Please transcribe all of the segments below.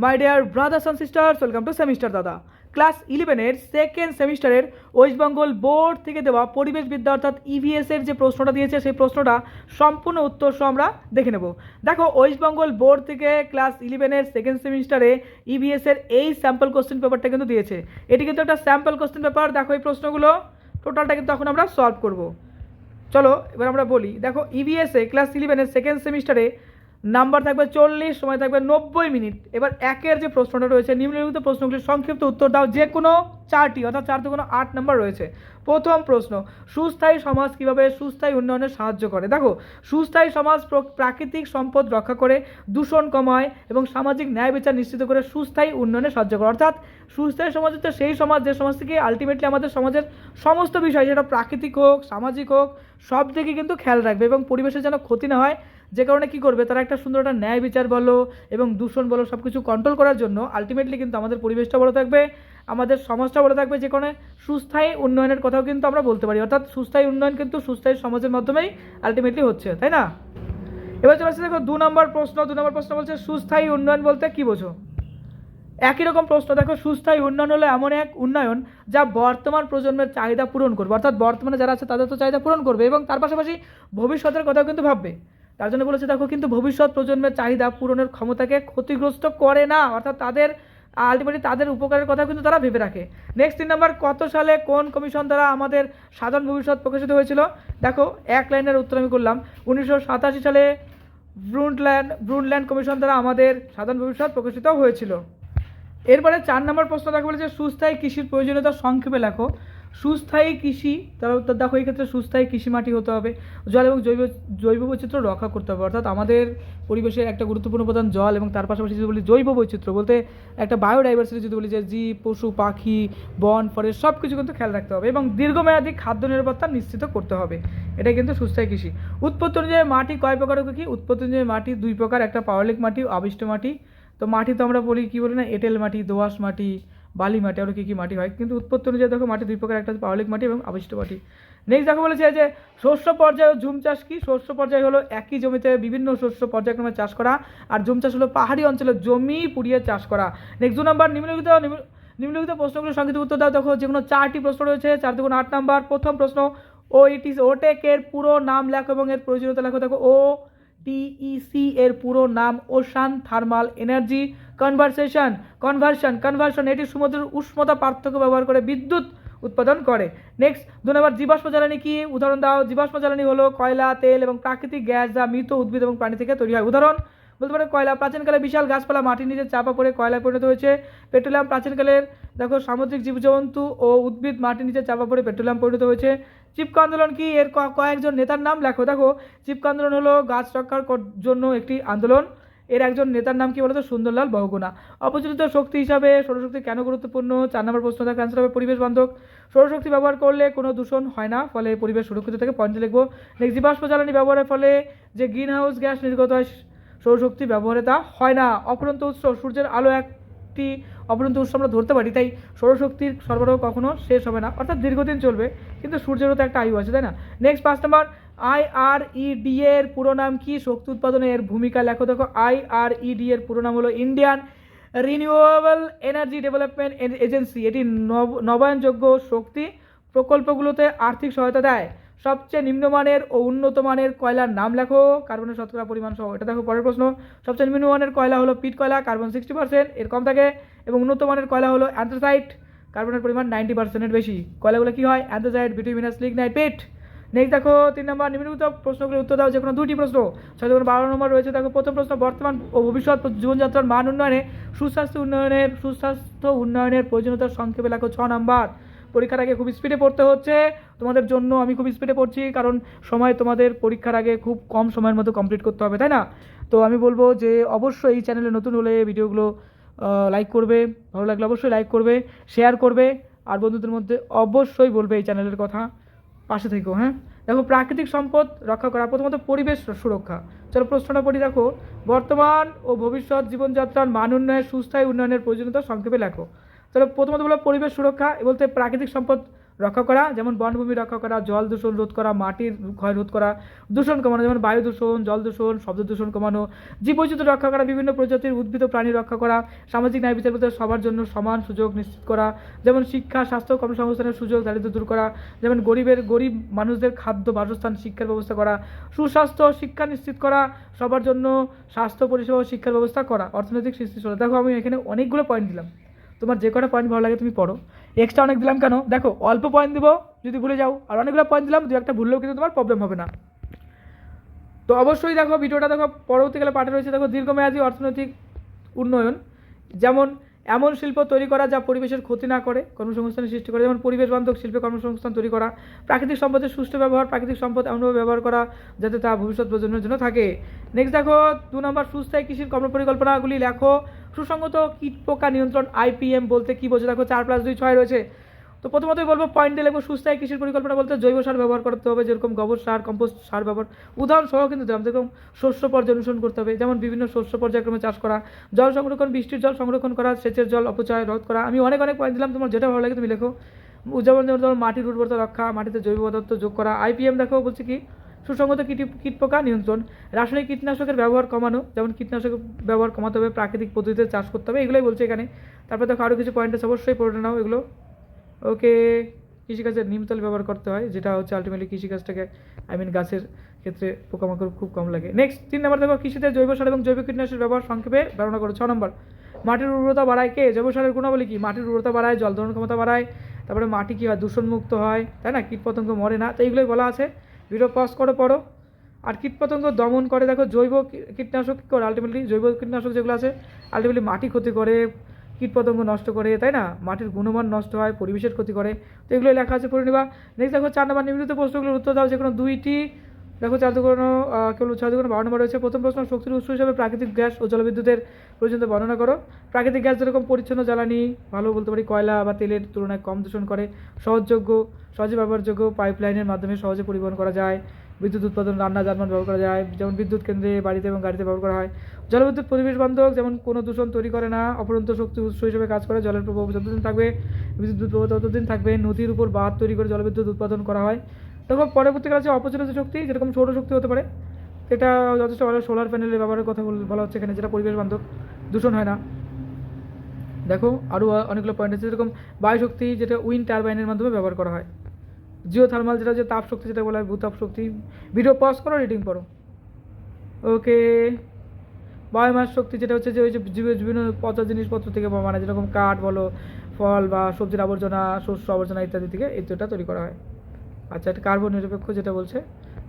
My dear brothers and sisters, welcome to semester দাদা। Class 11-এর second সেমিস্টারের West Bengal board থেকে দেওয়া পরিবেশবিদ্যা অর্থাৎ ইভিএসের যে প্রশ্নটা দিয়েছে সেই প্রশ্নটা সম্পূর্ণ উত্তর সহ আমরা দেখে নেব। দেখো, ওয়েস্ট বেঙ্গল বোর্ড থেকে ক্লাস 11-এর সেকেন্ড সেমিস্টারে ইভিএসের এই স্যাম্পল কোশ্চেন পেপারটা কিন্তু দিয়েছে। এটি কিন্তু একটা স্যাম্পল কোশ্চেন পেপার। দেখো, এই প্রশ্নগুলো টোটালটা কিন্তু এখন আমরা সলভ করব। চলো এবার আমরা বলি। দেখো, ইভিএসে ক্লাস 11-এর সেকেন্ড সেমিস্টারে নাম্বার থাকবে 40, সময় থাকবে 90 মিনিট। এবার একের যে প্রশ্নটা রয়েছে, নিম্নলিখিত প্রশ্নগুলির সংক্ষিপ্ত উত্তর দাও, যে কোনো 4টি, অর্থাৎ 4 থেকে 8 নাম্বার রয়েছে। প্রথম প্রশ্ন, সুস্থায়ী সমাজ কিভাবে সুস্থায়ী উন্নয়নে সাহায্য করে? দেখো, সুস্থায়ী সমাজ প্রাকৃতিক সম্পদ রক্ষা করে, দূষণ কমায় এবং সামাজিক ন্যায় বিচার নিশ্চিত করে সুস্থায়ী উন্নয়নে সাহায্য করে। অর্থাৎ সুস্থায়ী সমাজ হচ্ছে সেই সমাজ যে সমাজ থেকে আলটিমেটলি আমাদের সমাজের সমস্ত বিষয়, সেটা প্রাকৃতিক হোক সামাজিক হোক, সব দিকে কিন্তু খেয়াল রাখবে এবং পরিবেশের যেন ক্ষতি না হয়। যে কারণে কী করবে, তারা একটা সুন্দর একটা ন্যায় বিচার বলো এবং দূষণ বলো সব কিছু কন্ট্রোল করার জন্য আলটিমেটলি কিন্তু আমাদের পরিবেশটা ভালো থাকবে, আমাদের সমাজটা ভালো থাকবে। যে কারণে সুস্থায়ী উন্নয়নের কথাও কিন্তু আমরা বলতে পারি। অর্থাৎ সুস্থায়ী উন্নয়ন কিন্তু সুস্থায়ী সমাজের মাধ্যমেই আলটিমেটলি হচ্ছে, তাই না? এবার চলে আসছে, দেখো 2 নম্বর প্রশ্ন। 2 নম্বর প্রশ্ন বলছে সুস্থায়ী উন্নয়ন বলতে কী বোঝো? একই রকম প্রশ্ন। দেখো, সুস্থায়ী উন্নয়ন হলো এমন এক উন্নয়ন যা বর্তমান প্রজন্মের চাহিদা পূরণ করবে। অর্থাৎ বর্তমানে যারা আছে তাদের তো চাহিদা পূরণ করবে এবং তার পাশাপাশি ভবিষ্যতের কথাও কিন্তু ভাববে। তার জন্য বলেছে, দেখো কিন্তু ভবিষ্যৎ প্রজন্মের চাহিদা পূরণের ক্ষমতাকে ক্ষতিগ্রস্ত করে না। অর্থাৎ তাদের আলটিমেটলি তাদের উপকারের কথা কিন্তু তারা ভেবে রাখে। নেক্সট 3 নম্বর, কত সালে কোন কমিশন দ্বারা আমাদের সাধারণ ভবিষ্যৎ প্রকাশিত হয়েছিল? দেখো, এক লাইনের উত্তর আমি করলাম। 1987 সালে ব্রুনল্যান্ড কমিশন দ্বারা আমাদের সাধারণ ভবিষ্যৎ প্রকাশিত হয়েছিল। এরপরে 4 নম্বর প্রশ্ন দেখো, বলেছে সুস্থায়ী কৃষির প্রয়োজনীয়তা সংক্ষেপে লেখো। সুস্থায়ী কৃষি, তার উত্তর দেখো, এই ক্ষেত্রে সুস্থায়ী কৃষি মাটি হতে হবে, জল এবং জৈব বৈচিত্র্য রক্ষা করতে হবে। অর্থাৎ আমাদের পরিবেশের একটা গুরুত্বপূর্ণ উপাদান জল, এবং তার পাশাপাশি যদি বলি জৈব বৈচিত্র্য বলতে একটা বায়োডাইভার্সিটি, যদি বলি যে জীব পশু পাখি বন ফরেস্ট সব কিছু কিন্তু খেয়াল রাখতে হবে এবং দীর্ঘমেয়াদী খাদ্য নিরাপত্তা নিশ্চিত করতে হবে। এটাই কিন্তু সুস্থায়ী কৃষি। উৎপত্তি অনুযায়ী মাটি কয় প্রকার? কি উৎপত্তি অনুযায়ী মাটি 2 প্রকার, একটা পাললিক মাটি, আবিষ্ট মাটি। তো মাটি তো আমরা বলি, কী বলি না, এঁটেল মাটি, দোআঁশ মাটি, বালি মাটি, আরও কী কী মাটি হয়। কিন্তু উৎপত্তি অনুযায়ী দেখো মাটি 2 প্রকার, একটা পাললিক মাটি এবং আবিষ্ট মাটি। নেক্সট দেখো বলেছে যে শস্য পর্যায়ে ঝুম চাষ কি? শস্য পর্যায় হলো একই জমিতে বিভিন্ন শস্য পর্যায়ক্রমে চাষ করা, আর ঝুম চাষ হলো পাহাড়ি অঞ্চলে জমি পুড়িয়ে চাষ করা। নেক্সট 2 নম্বর, নিম্নলিখিত প্রশ্নগুলোর সংক্ষিপ্ত উত্তর দাও। দেখো, যেগুলো 4টি প্রশ্ন রয়েছে, 4 থেকে 8 নাম্বার। প্রথম প্রশ্ন, ওটেকের পুরো নাম লেখো এবং এর প্রয়োজনীয়তা লেখো। দেখো, OTEC এর পুরো নাম ওশান থার্মাল এনার্জি কনভার্সন। এটি সমুদ্রের উষ্ণতা পার্থক্য ব্যবহার করে বিদ্যুৎ উৎপাদন করে। নেক্সট 2 নম্বর, জীবাশ্ম জ্বালানি কি? উদাহরণ দাও। জীবাশ্ম জ্বালানি হলো কয়লা, তেল এবং প্রাকৃতিক গ্যাস যা মৃত উদ্ভিদ এবং প্রাণী থেকে তৈরি হয়। উদাহরণ বলতে পারে কয়লা। প্রাচীনকালে বিশাল গাছপালা মাটির নিচে চাপা পড়ে কয়লায় পরিণত হয়েছে। পেট্রোলিয়াম, প্রাচীনকালের দেখো সামুদ্রিক জীবজন্তু ও উদ্ভিদ মাটির নিচে চাপা পড়ে পেট্রোলিয়াম পরিণত হয়েছে। চিপকো আন্দোলন কি? এর কয়েকজন নেতার নাম লেখো। দেখো, চিপকো আন্দোলন হলো গাছ রক্ষার জন্য একটি আন্দোলন। এর একজন নেতার নাম কি বলতো? সুন্দরলাল বহুগুণা। অপচলিত শক্তি হিসাবে সৌরশক্তি কেন গুরুত্বপূর্ণ? 4 নম্বর প্রশ্ন, দেখো অ্যান্সার হবে পরিবেশ বান্ধব। সৌরশক্তি ব্যবহার করলে কোনো দূষণ হয় না, ফলে পরিবেশ সুরক্ষিত থাকে। পয়েন্ট লিখবো। নেক্সট, জীবাশ্ম জ্বালানি ব্যবহারের ফলে যে গ্রিন হাউস গ্যাস নির্গত হয় সৌরশক্তি ব্যবহারে তা হয় না। অপরন্ত উৎস, সূর্যের আলো একটি অপরন্ত উৎস আমরা ধরতে পারি, তাই সৌরশক্তির সরবরাহ কখনো শেষ হবে না, অর্থাৎ দীর্ঘদিন চলবে, কিন্তু সূর্যেরও তো একটা আয়ু আছে, তাই না? নেক্সট 5 নম্বর, IRED এর পুরো নাম কি? শক্তি উৎপাদনে এর ভূমিকা লেখো। দেখো, IRED এর পুরো নাম হলো Indian renewable energy development agency. এটি নবায়নযোগ্য শক্তি প্রকল্পগুলোতে আর্থিক সহায়তা দেয়। সবচেয়ে নিম্নমানের ও উন্নত মানের কয়লার নাম লেখো, কার্বনের শতকরা পরিমাণ সহ। এটা দেখো পরের প্রশ্ন। সবচেয়ে নিম্নমানের কয়লা হলো পিট কয়লা, কার্বন 60% এর কম থাকে, এবং উন্নত মানের কয়লা হলো অ্যান্থ্রাসাইট, কার্বনের পরিমাণ 90% বেশি। কয়লাগুলো কি হয়? অ্যান্থ্রাসাইট, বিটুমিনাস, লিগনাইট, পিট। নেক্সট দেখো 3 নম্বর, নিম্নলিখিত প্রশ্নগুলোর উত্তর দাও, যে কোনো 2টি প্রশ্ন। 6 থেকে 12 নম্বর রয়েছে। দেখো, প্রথম প্রশ্ন, বর্তমান ও ভবিষ্যৎ জীবনযাত্রার মান উন্নয়নে সুস্বাস্থ্য উন্নয়নের প্রয়োজনীয়তা সংক্ষেপে লেখো। 6 নম্বর, পরীক্ষার আগে খুব স্পিডে পড়তে হচ্ছে তোমাদের জন্য, আমি খুব স্পিডে পড়ছি কারণ সময় তোমাদের পরীক্ষার আগে খুব কম সময়ের মধ্যে কমপ্লিট করতে হবে, তাই না? তো আমি বলবো যে অবশ্যই এই চ্যানেলে নতুন হলে ভিডিওগুলো লাইক করবে, ভালো লাগলে অবশ্যই লাইক করবে, শেয়ার করবে, আর বন্ধুদের মধ্যে অবশ্যই বলবে এই চ্যানেলের কথা। পাশে থেকো, হ্যাঁ। দেখো, প্রাকৃতিক সম্পদ রক্ষা করা, প্রথমত পরিবেশ সুরক্ষা। চলো প্রশ্নটা পড়ি। দেখো, বর্তমান ও ভবিষ্যৎ জীবনযাত্রার মান উন্নয়নের সুস্থায়ী উন্নয়নের প্রয়োজনীয়তা সংক্ষেপে লেখো। চলো প্রথমত বলো পরিবেশ সুরক্ষা বলতে প্রাকৃতিক সম্পদ রক্ষা করা, যেমন বনভূমি রক্ষা করা, জল দূষণ রোধ করা, মাটির ক্ষয় রোধ করা, দূষণ কমানো, যেমন বায়ু দূষণ, জল দূষণ, শব্দ দূষণ কমানো, জীববৈচিত্র্য রক্ষা করা, বিভিন্ন প্রজাতির উদ্ভিদ ও প্রাণী রক্ষা করা, সামাজিক ন্যায় বিচার করতে সবার জন্য সমান সুযোগ নিশ্চিত করা, যেমন শিক্ষা, স্বাস্থ্য, কর্মসংস্থানের সুযোগ, দারিদ্র্য দূর করা, যেমন গরিব মানুষদের খাদ্য, বাসস্থান, শিক্ষার ব্যবস্থা করা, সুস্বাস্থ্য শিক্ষা নিশ্চিত করা, সবার জন্য স্বাস্থ্য পরিষেবা ও শিক্ষার ব্যবস্থা করা, অর্থনৈতিক স্থিতিশীলতা। দেখো আমি এখানে অনেকগুলো পয়েন্ট দিলাম, তোমার যে কটা পয়েন্ট ভালো লাগে তুমি পড়ো। এক্সট্রা অনেক দিলাম কেন, দেখো অল্প পয়েন্ট দিব যদি ভুলে যাও, আর অনেকগুলো পয়েন্ট দিলাম, দু একটা ভুললেও কিন্তু তোমার প্রবলেম হবে না। তো অবশ্যই দেখো ভিডিওটা দেখো, পরবর্তীকালে পাঠে রয়েছে দেখো দীর্ঘমেয়াদী অর্থনৈতিক উন্নয়ন, যেমন এমন শিল্প তৈরি করা যা পরিবেশের ক্ষতি না করে, কর্মসংস্থানের সৃষ্টি করে, যেমন পরিবেশ বান্ধব শিল্পে কর্মসংস্থান তৈরি করা, প্রাকৃতিক সম্পদের সুষ্ঠু ব্যবহার, প্রাকৃতিক সম্পদ এমনভাবে ব্যবহার করা যাতে তা ভবিষ্যৎ প্রজন্মের জন্য থাকে। নেক্সট দেখো 2 নম্বর, সুস্থায়ী কৃষির কর্মপরিকল্পনাগুলি লেখো। সুসংগত কীট পোকা নিয়ন্ত্রণ, IPM বলতে কী বোঝো, দেখো 4+2 6 রয়েছে। তো প্রথমতই বলবো পয়েন্ট দিয়ে লিখবো, সুস্থায়ী কৃষির পরিকল্পনা বলতে জৈব সার ব্যবহার করতে হবে, যেরকম গোবর সার, কম্পোস্ট সার ব্যবহার, উদাহরণ সহ কিন্তু দিলাম, যেরকম শস্য পর্যায় অনুসরণ করতে হবে, যেমন বিভিন্ন শস্য পর্যায়ক্রমে চাষ করা, জল সংরক্ষণ, বৃষ্টির জল সংরক্ষণ করা, সেচের জল অপচয় রোধ করা। আমি অনেক পয়েন্ট দিলাম, তোমার যেটা ভালো লাগে তুমি লেখো। যেমন মাটির উর্বরতা রক্ষা, মাটিতে জৈব পদার্থ যোগ করা। IPM দেখো বলছে কি, সুসংগত কীট পোকা নিয়ন্ত্রণ, রাসায়নিক কীটনাশকের ব্যবহার কমানো, যেমন কীটনাশকের ব্যবহার কমাতে হবে, প্রাকৃতিক পদ্ধতিতে চাষ করতে হবে, এগুলোই বলছে এখানে। তারপর দেখো আরও কিছু পয়েন্ট আছে, অবশ্যই পড়ে নাও এগুলো। ওকে, কৃষিকাজে নিমতল ব্যবহার করতে হয়, যেটা হচ্ছে আলটিমেটলি কৃষিকাজটাকে গাছের ক্ষেত্রে পোকামাকড় খুব কম লাগে। নেক্সট 3 নম্বর দেখো, কৃষিতে জৈব সার এবং জৈব কীটনাশকের ব্যবহার সংক্ষেপে বর্ণনা করো। 6 নম্বর, মাটির উর্বরতা বাড়ায় কে, জৈব সারের গুণাবলী কি, মাটির উর্বরতা বাড়ায়, জল ধারণ ক্ষমতা বাড়ায়, তারপরে মাটি কী হয়, দূষণমুক্ত হয়, তাই না, কীটপতঙ্গ মরে না, তো এইগুলোই বলা আছে। ভিডিও পজ করে পড়ো। আর কীটপতঙ্গ দমন করে, দেখো জৈব কীটনাশক কী করে, আলটিমেটলি জৈব কীটনাশক যেগুলো আছে আলটিমেটলি মাটি ক্ষতি করে, কীটপতঙ্গ নষ্ট করে, তাই না, মাটির গুণমান নষ্ট হয়, পরিবেশের ক্ষতি করে, তো এগুলো লেখা আছে, পড়ে নিবা। নেক্সট দেখো 4 নম্বর, নিম্নলিখিত প্রশ্নগুলোর উত্তর দাও, যে কোনো 2টি। দেখো 4 দুগুণ কেবল 6 দুগুণ 12 নম্বর রয়েছে। প্রথম প্রশ্ন, শক্তির উৎস হিসাবে প্রাকৃতিক গ্যাস ও জলবিদ্যুতের প্রয়োজনীয়তা বর্ণনা করো। প্রাকৃতিক গ্যাস যেরকম পরিচ্ছন্ন জ্বালানি, ভালো বলতে পারি কয়লা বা তেলের তুলনায় কম দূষণ করে, সহজে ব্যবহারযোগ্য, পাইপলাইনের মাধ্যমে সহজে পরিবহন করা যায়, বিদ্যুৎ উৎপাদন, রান্না, যানবাহন ব্যবহার করা যায়, যেমন বিদ্যুৎ কেন্দ্রে, বাড়িতে এবং গাড়িতে ব্যবহার করা হয়। জলবিদ্যুৎ পরিবেশ বান্ধব, যেমন কোনো দূষণ তৈরি করে না, অপরন্ত শক্তি উৎস হিসেবে কাজ করে, জলের প্রভাব যতদিন থাকবে, বিদ্যুৎ প্রবাহ ততদিন থাকবে, নদীর উপর বাঁধ তৈরি করে জলবিদ্যুৎ উৎপাদন করা হয়। তখন পরবর্তীকালে আছে অপচলিত শক্তি, যেরকম সৌরশক্তি হতে পারে, এটা যথেষ্ট ভালো, সোলার প্যানেলের ব্যবহারের কথা বলা হচ্ছে এখানে, যেটা পরিবেশ বান্ধব, দূষণ হয় না। দেখো আরও অনেকগুলো পয়েন্ট আছে, যেরকম বায়ুশক্তি, যেটা উইন্ড টারবাইনের মাধ্যমে ব্যবহার করা হয়। জিওথার্মাল, যেটা যে তাপ শক্তি, যেটা বলা হয় ভূতাপ শক্তি। ভিডিও পজ করো, রিডিং পড়ো। ওকে, বায়োমাস শক্তি, যেটা হচ্ছে যে ওই যে বিভিন্ন পচা জিনিসপত্র থেকে মানে যেরকম কাঠ বলো, ফল বা সবজির আবর্জনা, শস্য আবর্জনা ইত্যাদি থেকে এটা তৈরি করা হয়। আচ্ছা, এটা কার্বন নিরপেক্ষ যেটা বলছে।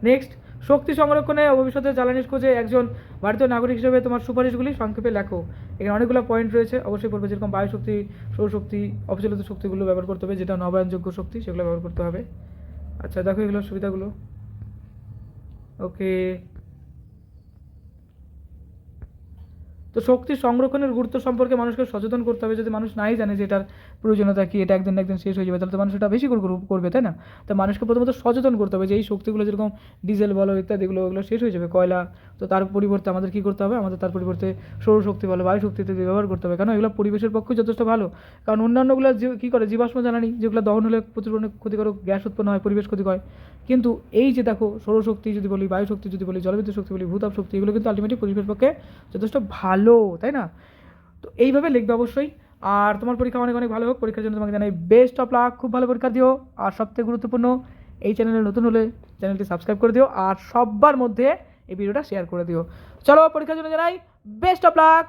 নেক্সট, শক্তি সংরক্ষণে ভবিষ্যতে জ্বালানির খোঁজে একজন ভারতীয় নাগরিক হিসেবে তোমার সুপারিশগুলি সংক্ষেপে লেখো। এখানে অনেকগুলো পয়েন্ট রয়েছে, অবশ্যই পড়বে, যেরকম বায়ুশক্তি, সৌরশক্তি, অপচলিত শক্তিগুলো ব্যবহার করতে হবে, যেটা নবায়নযোগ্য শক্তি সেগুলো ব্যবহার করতে হবে। আচ্ছা দেখো এগুলোর সুবিধাগুলো। ওকে, তো শক্তি সংরক্ষণের গুরুত্ব সম্পর্কে মানুষকে সচেতন করতে হবে। যদি মানুষ নাই জানে যে এটার প্রয়োজনীয়তা কি, এটা একদিন না একদিন শেষ হয়ে যাবে, তাহলে তো মানুষ এটা বেশি করে করবে, তাই না। তো মানুষকে প্রথমত সচেতন করতে হবে যে এই শক্তিগুলো, যেরকম ডিজেল বলো ইত্যাদিগুলো, ওগুলো শেষ হয়ে যাবে, কয়লা, তো তার পরিবর্তে আমাদের কী করতে হবে, আমাদের তার পরিবর্তে সৌরশক্তি বলো, বায়ুশক্তি ইত্যাদি ব্যবহার করতে হবে, কারণ এগুলো পরিবেশের পক্ষে যথেষ্ট ভালো। কারণ অন্যান্যগুলো কী করে, জীবাশ্ম জ্বালানি, যেগুলো দহন হলে প্রচুর পরিমাণে ক্ষতিকারক গ্যাস উৎপন্ন হয়, পরিবেশ ক্ষতি হয়। কিন্তু এই যে দেখো সৌরশক্তি যদি বলি, বায়ুশক্তি যদি বলি, জলবিদ্যুৎ শক্তি বলি, ভূতাপ শক্তি, এগুলো কিন্তু আলটিমেটলি পরিবেশের পক্ষে যথেষ্ট ভালো, তাই না। তো এইভাবে লিখবে অবশ্যই। আর তোমার পরীক্ষা অনেক ভালো হোক, পরীক্ষার জন্য তোমাকে জানাই বেস্ট অফ লাক, খুব ভালো পরীক্ষা দিও। আর সবথেকে গুরুত্বপূর্ণ, এই চ্যানেলে নতুন হলে চ্যানেলটি সাবস্ক্রাইব করে দিও, আর সবার মধ্যে এই ভিডিওটা শেয়ার করে দিও। চলো পরীক্ষার জন্য জানাই বেস্ট অফ লাক।